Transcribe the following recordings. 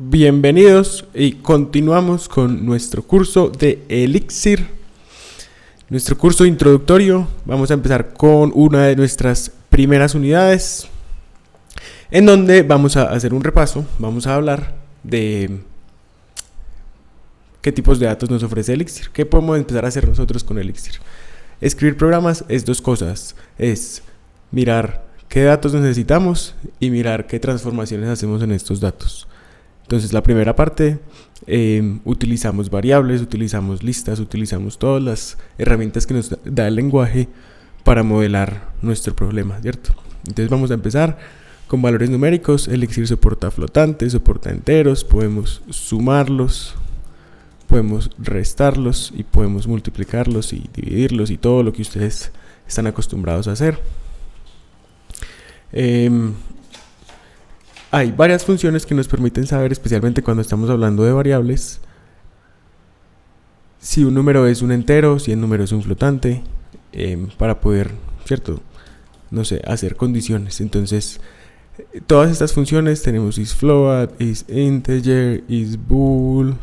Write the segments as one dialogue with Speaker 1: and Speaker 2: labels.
Speaker 1: Bienvenidos y continuamos con nuestro curso de Elixir. Nuestro curso introductorio. Vamos a empezar con una de nuestras primeras unidades, en donde vamos a hacer un repaso. Vamos a hablar de qué tipos de datos nos ofrece Elixir, qué podemos empezar a hacer nosotros con Elixir. Escribir programas es dos cosas: es mirar qué datos necesitamos y mirar qué transformaciones hacemos en estos datos. Entonces, la primera parte, utilizamos variables, utilizamos listas, utilizamos todas las herramientas que nos da el lenguaje para modelar nuestro problema, ¿cierto? Entonces vamos a empezar con valores numéricos. Elixir soporta flotantes, soporta enteros, podemos sumarlos, podemos restarlos y podemos multiplicarlos y dividirlos y todo lo que ustedes están acostumbrados a hacer. Hay varias funciones que nos permiten saber, especialmente cuando estamos hablando de variables, si un número es un entero, si el número es un flotante, para poder, ¿cierto? No sé, hacer condiciones. Entonces, todas estas funciones tenemos isFloat, isInteger, isBool,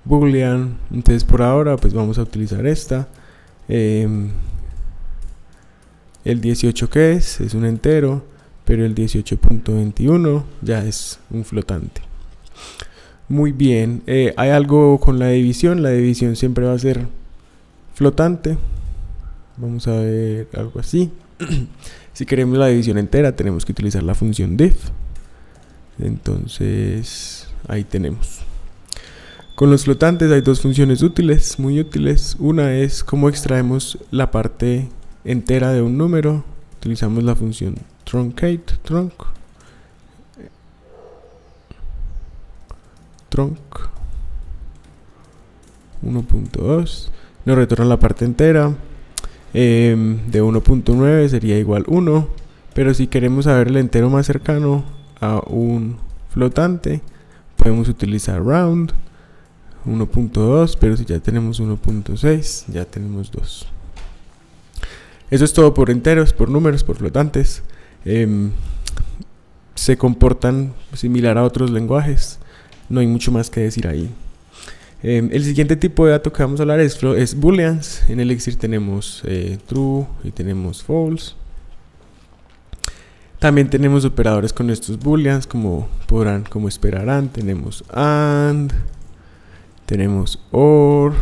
Speaker 1: Boolean. Entonces, por ahora, pues vamos a utilizar esta. El 18 que es un entero, pero el 18.21 ya es un flotante. Muy bien, hay algo con la división siempre va a ser flotante. Vamos a ver algo así. Si queremos la división entera, tenemos que utilizar la función div. Entonces, ahí tenemos. Con los flotantes hay dos funciones útiles, muy útiles. Una es cómo extraemos la parte entera de un número. Utilizamos la función truncate, trunc 1.2 nos retorna la parte entera. De 1.9 sería igual 1, pero si queremos saber el entero más cercano a un flotante, podemos utilizar round 1.2, pero si ya tenemos 1.6, ya tenemos 2. Eso es todo por enteros, por números, por flotantes. Se comportan similar a otros lenguajes. No hay mucho más que decir ahí. El siguiente tipo de dato que vamos a hablar es booleans. En Elixir tenemos true y tenemos false. También tenemos operadores con estos booleans, como esperarán. Tenemos and, tenemos or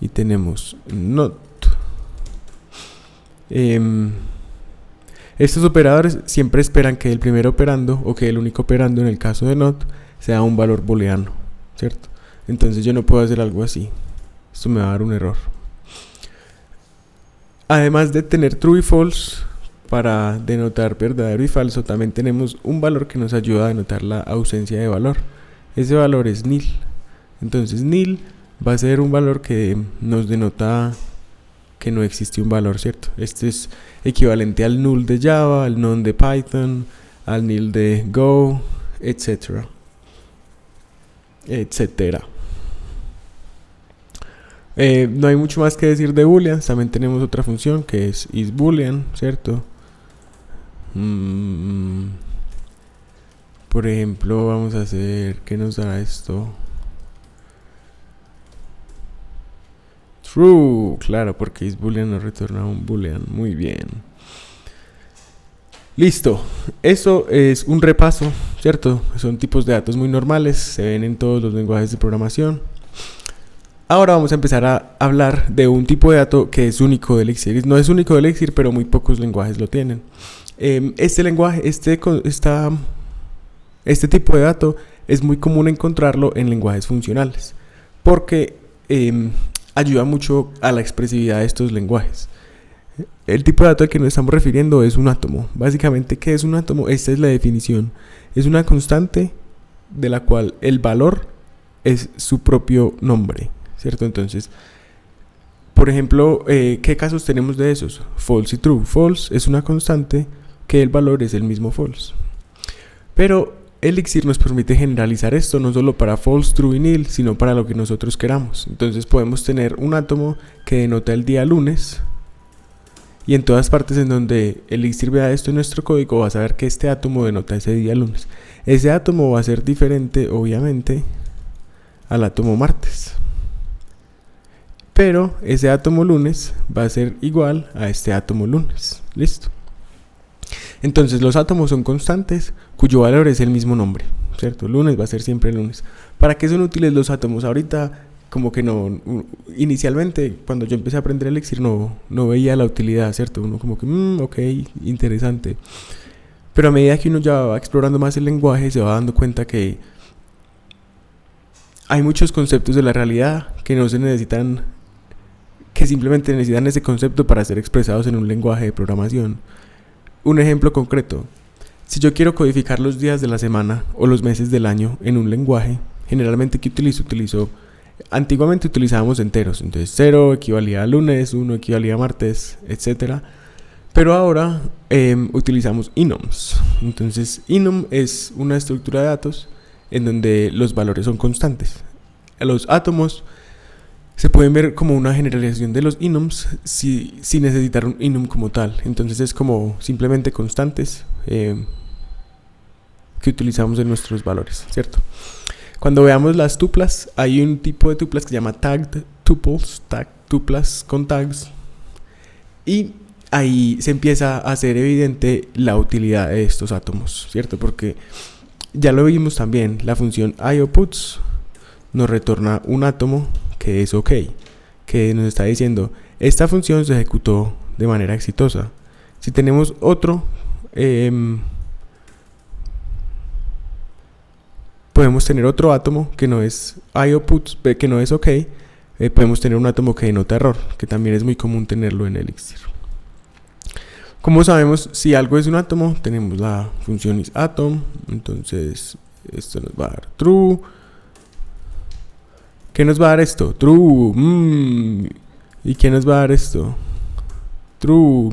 Speaker 1: y tenemos not. Estos operadores siempre esperan que el primer operando o que el único operando en el caso de not sea un valor booleano, ¿cierto? Entonces yo no puedo hacer algo así. Esto me va a dar un error. Además de tener true y false para denotar verdadero y falso, también tenemos un valor que nos ayuda a denotar la ausencia de valor. Ese valor es nil. Entonces nil va a ser un valor que nos denota que no existe un valor, ¿cierto? Este es equivalente al null de Java, al none de Python, al nil de Go, etcétera. No hay mucho más que decir de booleans. También tenemos otra función que es isBoolean, ¿cierto? Por ejemplo, vamos a hacer, ¿qué nos dará esto? True, claro, porque isBoolean nos retorna un boolean. Muy bien. Listo. Eso es un repaso, ¿cierto? Son tipos de datos muy normales, se ven en todos los lenguajes de programación. Ahora vamos a empezar a hablar de un tipo de dato que es único de Elixir. No es único de Elixir, pero muy pocos lenguajes lo tienen. Este tipo de dato es muy común encontrarlo en lenguajes funcionales, porque ayuda mucho a la expresividad de estos lenguajes. El tipo de dato al que nos estamos refiriendo es un átomo. Básicamente, ¿qué es un átomo? Esta es la definición. Es una constante de la cual el valor es su propio nombre, ¿cierto? Entonces, por ejemplo, ¿qué casos tenemos de esos? False y true. False es una constante que el valor es el mismo false. Pero Elixir nos permite generalizar esto no solo para false, true y nil, sino para lo que nosotros queramos. Entonces podemos tener un átomo que denota el día lunes Y en todas partes en donde Elixir vea esto en nuestro código va a saber que este átomo denota ese día lunes. Ese átomo va a ser diferente, obviamente, al átomo martes. Pero ese átomo lunes va a ser igual a este átomo lunes. ¿Listo? Entonces los átomos son constantes cuyo valor es el mismo nombre, ¿cierto? Lunes va a ser siempre lunes. ¿Para qué son útiles los átomos? Ahorita como que no, inicialmente cuando yo empecé a aprender Elixir no veía la utilidad, ¿cierto? Uno como que, ok, interesante. Pero a medida que uno ya va explorando más el lenguaje se va dando cuenta que hay muchos conceptos de la realidad que no se necesitan, que simplemente necesitan ese concepto para ser expresados en un lenguaje de programación. Un ejemplo concreto: si yo quiero codificar los días de la semana o los meses del año en un lenguaje, generalmente ¿qué utilizo? Antiguamente utilizábamos enteros, entonces 0 equivalía a lunes, 1 equivalía a martes, etc. Pero ahora utilizamos enums. Entonces enum es una estructura de datos en donde los valores son constantes. Los átomos se pueden ver como una generalización de los enums sin necesitar un enum como tal. Entonces es como simplemente constantes que utilizamos en nuestros valores, ¿cierto? Cuando veamos las tuplas, hay un tipo de tuplas que se llama tagged tuples, tuplas con tags, y ahí se empieza a hacer evidente la utilidad de estos átomos, ¿cierto? Porque ya lo vimos también, la función IOPuts nos retorna un átomo que es OK, que nos está diciendo esta función se ejecutó de manera exitosa. Si tenemos otro, podemos tener otro átomo que no es IOPuts, que no es OK, podemos tener un átomo que denota error, que también es muy común tenerlo en Elixir. ¿Cómo sabemos si algo es un átomo? Tenemos la función isAtom, entonces esto nos va a dar true. ¿Qué nos va a dar esto? True. ¿Y qué nos va a dar esto? True.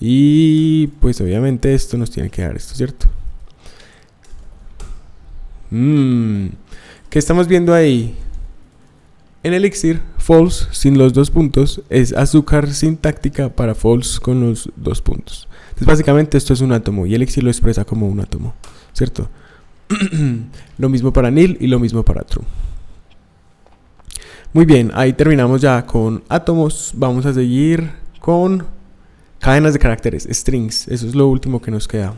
Speaker 1: Y pues obviamente esto nos tiene que dar esto, ¿cierto? ¿Qué estamos viendo ahí? En Elixir, false sin los dos puntos es azúcar sintáctica para false con los dos puntos. Entonces básicamente esto es un átomo y Elixir lo expresa como un átomo, ¿cierto? Lo mismo para nil y lo mismo para true. Muy bien, ahí terminamos ya con átomos. Vamos a seguir con cadenas de caracteres, strings. Eso es lo último que nos queda.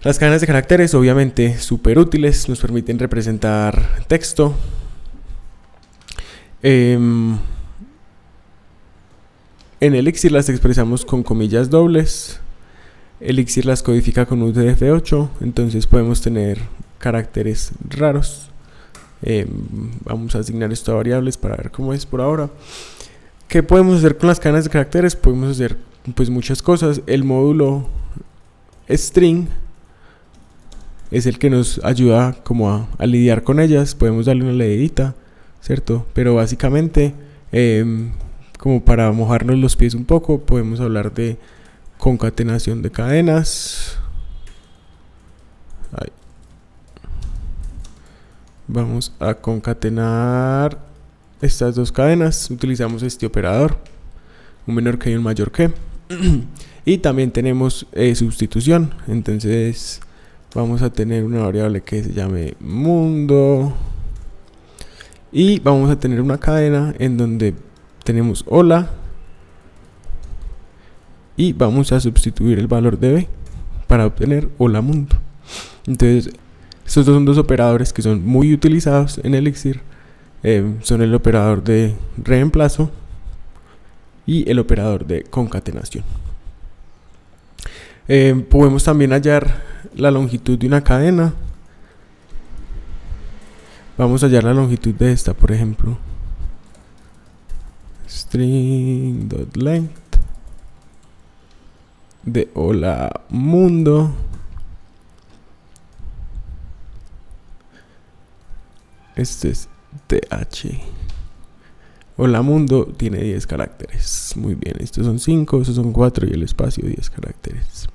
Speaker 1: Las cadenas de caracteres, obviamente, súper útiles, nos permiten representar texto. En Elixir las expresamos con comillas dobles. Elixir las codifica con UTF-8, entonces podemos tener caracteres raros. Vamos a asignar esto a variables para ver cómo es por ahora. ¿Qué podemos hacer con las cadenas de caracteres? Podemos hacer pues muchas cosas. El módulo string es el que nos ayuda como a lidiar con ellas. Podemos darle una leidita, ¿cierto? Pero básicamente como para mojarnos los pies un poco, podemos hablar de concatenación de cadenas. Ahí. Vamos a concatenar estas dos cadenas. Utilizamos este operador, un menor que y un mayor que. Y también tenemos sustitución. Entonces vamos a tener una variable que se llame mundo. Y vamos a tener una cadena en donde tenemos hola. Y vamos a sustituir el valor de b para obtener hola mundo. Entonces estos son dos operadores que son muy utilizados en Elixir. Son el operador de reemplazo y el operador de concatenación. Podemos también hallar la longitud de una cadena. Vamos a hallar la longitud de esta, por ejemplo. String.length de hola mundo. Este es TH. Hola mundo tiene 10 caracteres. Muy bien, estos son 5, estos son 4 y el espacio 10 caracteres.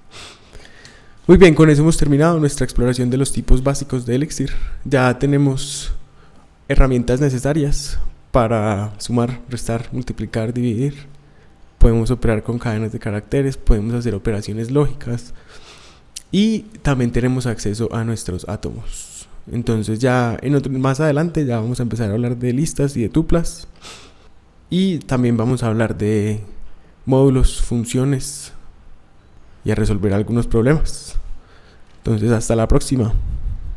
Speaker 1: Muy bien, con eso hemos terminado nuestra exploración de los tipos básicos de Elixir. Ya tenemos herramientas necesarias para sumar, restar, multiplicar, dividir podemos operar con cadenas de caracteres, podemos hacer operaciones lógicas y también tenemos acceso a nuestros átomos. Entonces ya más adelante ya vamos a empezar a hablar de listas y de tuplas, y también vamos a hablar de módulos, funciones y a resolver algunos problemas. Entonces hasta la próxima.